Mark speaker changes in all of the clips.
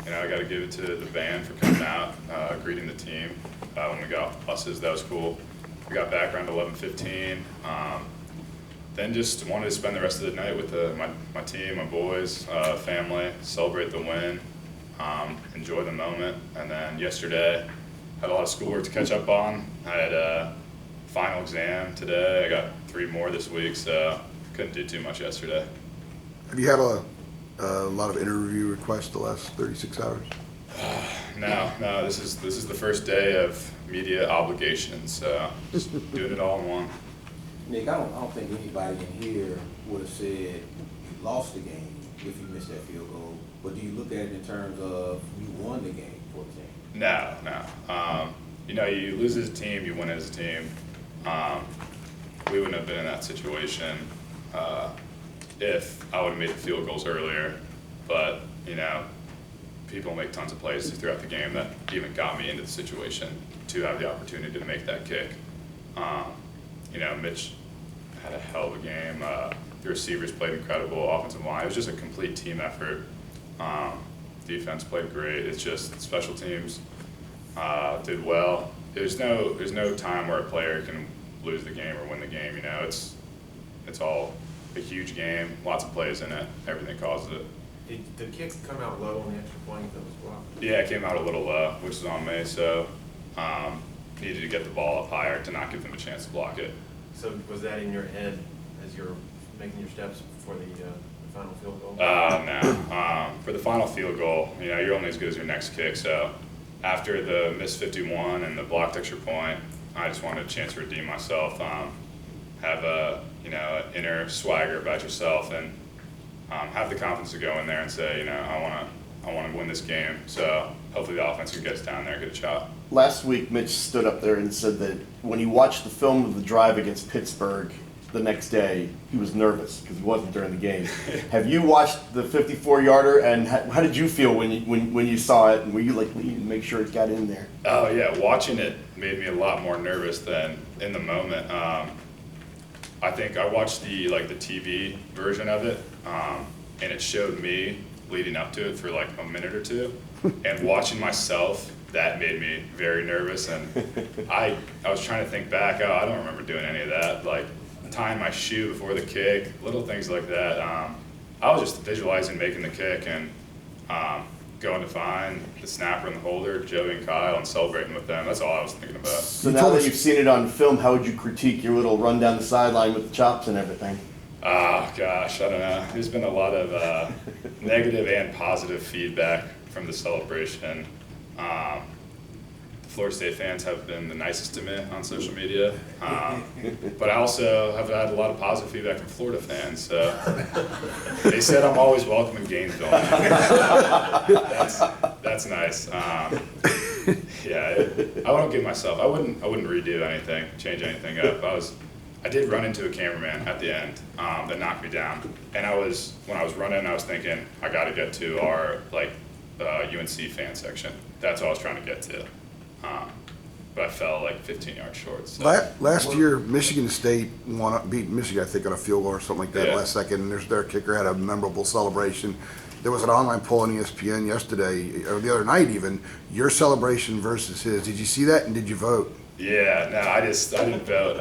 Speaker 1: I got to give it to the band for coming out, greeting the team when we got off the buses. That was cool. We got back around 11:15. Then just wanted to spend the rest of the night with my team, my boys, family, celebrate the win, enjoy the moment. And then yesterday, had a lot of schoolwork to catch up on. I had a final exam today. I got 3 more this week, so couldn't do too much yesterday.
Speaker 2: Have you had a lot of interview requests the last 36 hours?
Speaker 1: No. This is the first day of media obligations, so just doing it all in one.
Speaker 3: Nick, I don't think anybody in here would have said you lost the game if you missed that field goal. But do you look at it in terms of you won the game for the team?
Speaker 1: No. You lose as a team, you win as a team. We wouldn't have been in that situation if I would have made the field goals earlier. But, people make tons of plays throughout the game that even got me into the situation to have the opportunity to make that kick. Mitch had a hell of a game. The receivers played incredible, offensive line. It was just a complete team effort. Defense played great. It's just special teams did well. There's no time where a player can lose the game or win the game. It's all a huge game, lots of plays in it. Everything causes it.
Speaker 4: Did the kick come out low on the extra point that was blocked?
Speaker 1: Yeah, it came out a little low, which is on me. So needed to get the ball up higher to not give them a chance to block it.
Speaker 4: So was that in your head as you're making your steps for the final field goal?
Speaker 1: No. For the final field goal, you're only as good as your next kick. So after the missed 51 and the blocked extra point, I just wanted a chance to redeem myself, have an inner swagger about yourself, and have the confidence to go in there and say, I want to win this game. So hopefully the offense can get us down there and get a shot.
Speaker 5: Last week, Mitch stood up there and said that when he watched the film of the drive against Pittsburgh the next day, he was nervous because he wasn't during the game. Have you watched the 54-yarder, and how did you feel when you saw it? And were you like, we need to make sure it got in there?
Speaker 1: Oh yeah, watching it made me a lot more nervous than in the moment. I think I watched the TV version of it, and it showed me leading up to it for like a minute or two, and watching myself, that made me very nervous. And I was trying to think back. I don't remember doing any of that, like tying my shoe before the kick, little things like that. I was just visualizing making the kick and going to find the snapper and the holder, Joey and Kyle, and celebrating with them. That's all I was thinking about.
Speaker 5: So now that you've seen it on film, how would you critique your little run down the sideline with the chops and everything?
Speaker 1: Oh gosh, I don't know. There's been a lot of negative and positive feedback from the celebration. The Florida State fans have been the nicest to me on social media, but I also have had a lot of positive feedback from Florida fans. So they said I'm always welcome in Gainesville. That's nice. Yeah, I won't give myself. I wouldn't redo anything, change anything up. I did run into a cameraman at the end that knocked me down, and when I was running, I was thinking I got to get to our UNC fan section. That's what I was trying to get to, but I fell like 15 yards short. So.
Speaker 2: Last year, Michigan State beat Michigan, I think, on a field goal or something like that.
Speaker 1: Yeah.
Speaker 2: Last second, and their kicker had a memorable celebration. There was an online poll on ESPN yesterday, or the other night even, your celebration versus his. Did you see that, and did you vote?
Speaker 1: Yeah, no, I didn't vote.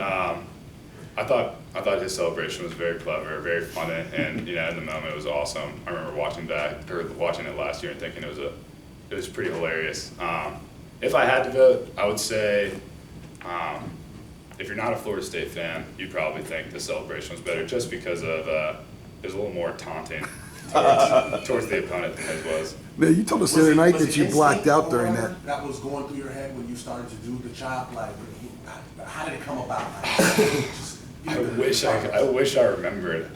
Speaker 1: I thought his celebration was very clever, very funny, and in the moment it was awesome. I remember watching it last year and thinking it was pretty hilarious. If I had to vote, I would say if you're not a Florida State fan, you'd probably think the celebration was better, just because of it was a little more taunting towards the opponent than his was.
Speaker 2: Man, you told us the other night that you blacked out during that.
Speaker 6: That was going through your head when you started to do the chop. Like, how did it come about?
Speaker 1: I wish I remembered.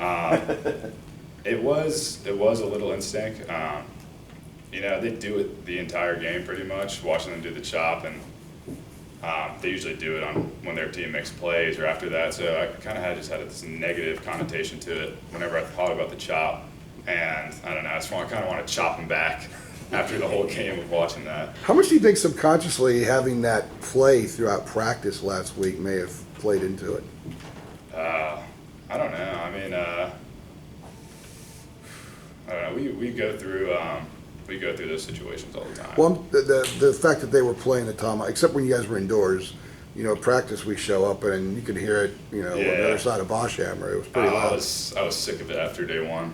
Speaker 1: It was a little instinct. They do it the entire game pretty much, watching them do the chop, and they usually do it when their team makes plays or after that. So I kind of just had this negative connotation to it whenever I thought about the chop, and I don't know. I kind of want to chop them back after the whole game of watching that.
Speaker 2: How much do you think subconsciously having that play throughout practice last week may have played into it?
Speaker 1: I don't know. I mean, I don't know. We go through we go through those situations all the time.
Speaker 2: Well, the fact that they were playing the tomahawk, except when you guys were indoors, you know, practice we show up and you could hear it, you know, on the
Speaker 1: Yeah.
Speaker 2: other side of Boschhammer. It was pretty
Speaker 1: I
Speaker 2: loud.
Speaker 1: was sick of it after day one.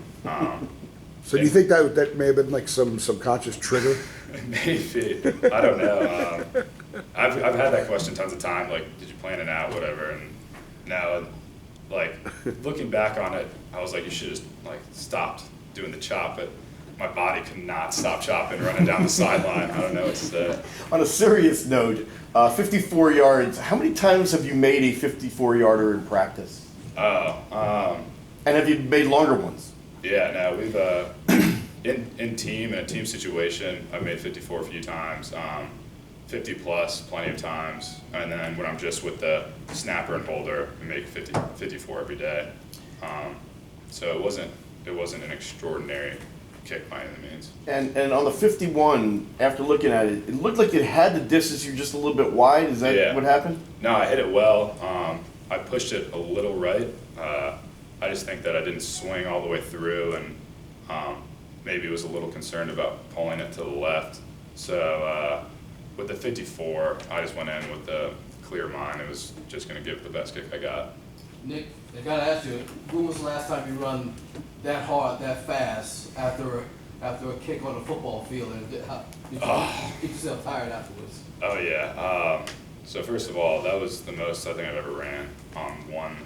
Speaker 2: So do you think that may have been like some subconscious trigger?
Speaker 1: Maybe. I don't know. I've had that question tons of times, like, did you plan it out, whatever, and now, like, looking back on it, I was like, you should have, like, stopped doing the chop, but my body could not stop chopping, running down the sideline. I don't know what to say.
Speaker 5: On a serious note, 54 yards, how many times have you made a 54-yarder in practice? And have you made longer ones?
Speaker 1: Yeah, no, we've, in a team situation, I've made 54 a few times, 50 plus, plenty of times, and then when I'm just with the snapper and holder, I make 54 every day. So it wasn't an extraordinary kick by any means.
Speaker 5: And on the 51, after looking at it, it looked like it had the distance, you're just a little bit wide. Is that
Speaker 1: Yeah.
Speaker 5: what happened?
Speaker 1: No, I hit it well. I pushed it a little right. I just think that I didn't swing all the way through, and maybe was a little concerned about pulling it to the left. So with the 54, I just went in with the clear mind. It was just going to give it the best kick I got.
Speaker 7: Nick, I gotta ask you, when was the last time you run that hard, that fast after a kick on a football field, and did you get yourself tired afterwards?
Speaker 1: Oh yeah. So first of all, that was the most I think I've ever ran on one.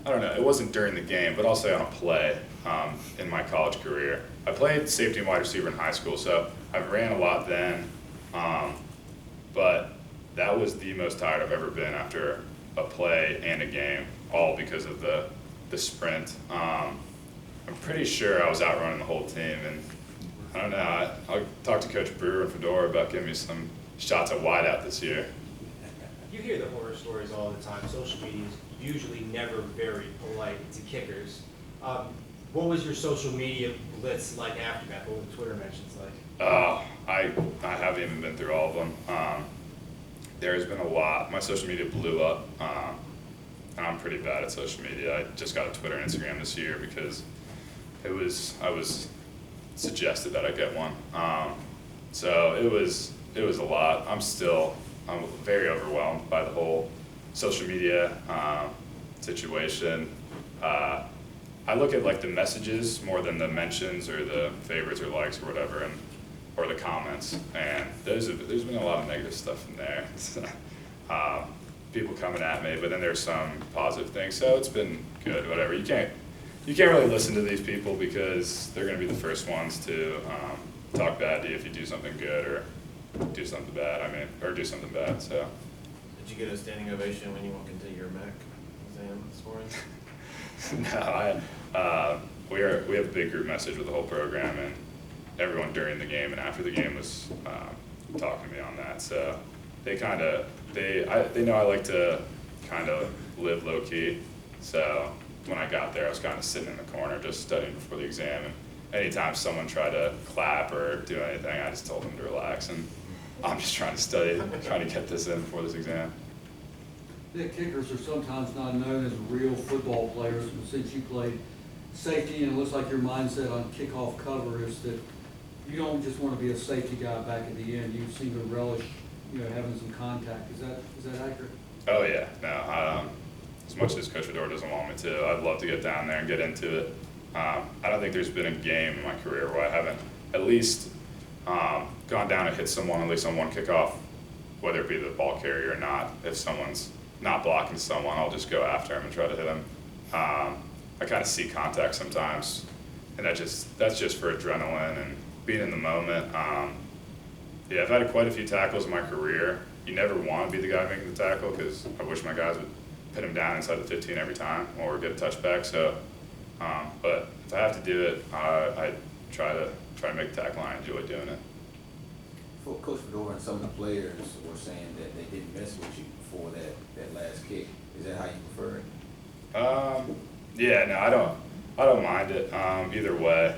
Speaker 1: I don't know. It wasn't during the game, but I'll say on a play in my college career. I played safety and wide receiver in high school, so I ran a lot then. But that was the most tired I've ever been after a play and a game, all because of the sprint. I'm pretty sure I was outrunning the whole team, and I don't know. I'll talk to Coach Brewer and Fedora about giving me some shots at wideout this year.
Speaker 8: You hear the horror stories all the time. Social media is usually never very polite to kickers. What was your social media blitz like after that? What were the Twitter mentions like?
Speaker 1: I haven't even been through all of them. There's been a lot. My social media blew up, and I'm pretty bad at social media. I just got a Twitter and Instagram this year because I was suggested that I get one. So it was a lot. I'm very overwhelmed by the whole social media situation. I look at like the messages more than the mentions or the favorites or likes or whatever, or the comments. And there's been a lot of negative stuff in there. People coming at me, but then there's some positive things. So it's been good. Whatever. You can't really listen to these people because they're going to be the first ones to talk bad to you if you do something good or do something bad. Or do something bad. So.
Speaker 4: Did you get a standing ovation when you walked into your MEC exam this morning?
Speaker 1: No, we have a big group message with the whole program, and everyone during the game and after the game was talking to me on that. So they know I like to kind of live low key. So when I got there, I was kind of sitting in the corner just studying before the exam. And anytime someone tried to clap or do anything, I just told them to relax. And I'm just trying to study, trying to get this in before this exam.
Speaker 9: The kickers are sometimes not known as real football players, but since you played safety and it looks like your mindset on kickoff cover is that you don't just want to be a safety guy back at the end. You seem to relish, having some contact. Is that accurate?
Speaker 1: Oh yeah, no. As much as Coach Fedora doesn't want me to, I'd love to get down there and get into it. I don't think there's been a game in my career where I haven't at least gone down and hit someone at least on one kickoff, whether it be the ball carrier or not. If someone's not blocking someone, I'll just go after him and try to hit him. I kind of see contact sometimes, and that's just for adrenaline and being in the moment. Yeah, I've had quite a few tackles in my career. You never want to be the guy making the tackle because I wish my guys would pin him down inside the 15 every time or get a touchback. So, but if I have to do it, I try to make the tackle, and I enjoy doing it.
Speaker 3: Coach Fedora and some of the players were saying that they didn't mess with you before that last kick. Is that how you prefer it?
Speaker 1: Yeah, no, I don't mind it. Either way,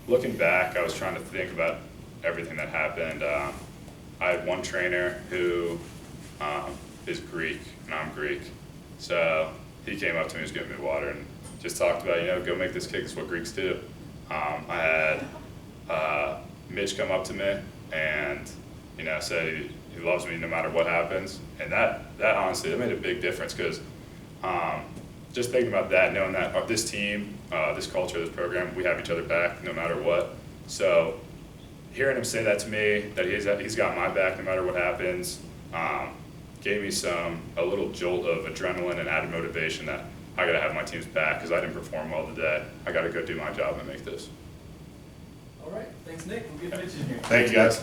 Speaker 1: looking back, I was trying to think about everything that happened. I had one trainer who is Greek, and I'm Greek. So he came up to me, he was giving me water, and just talked about, go make this kick, it's what Greeks do. I had Mitch come up to me and, you know, say he loves me no matter what happens. And that honestly, that made a big difference because just thinking about that, knowing that this team, this culture, this program, we have each other back no matter what. So hearing him say that to me, that he's got my back no matter what happens, gave me a little jolt of adrenaline and added motivation that I gotta have my team's back because I didn't perform well today. I gotta go do my job and make this.
Speaker 8: All right, thanks, Nick. We'll get Mitch in here.
Speaker 1: Thank you, guys.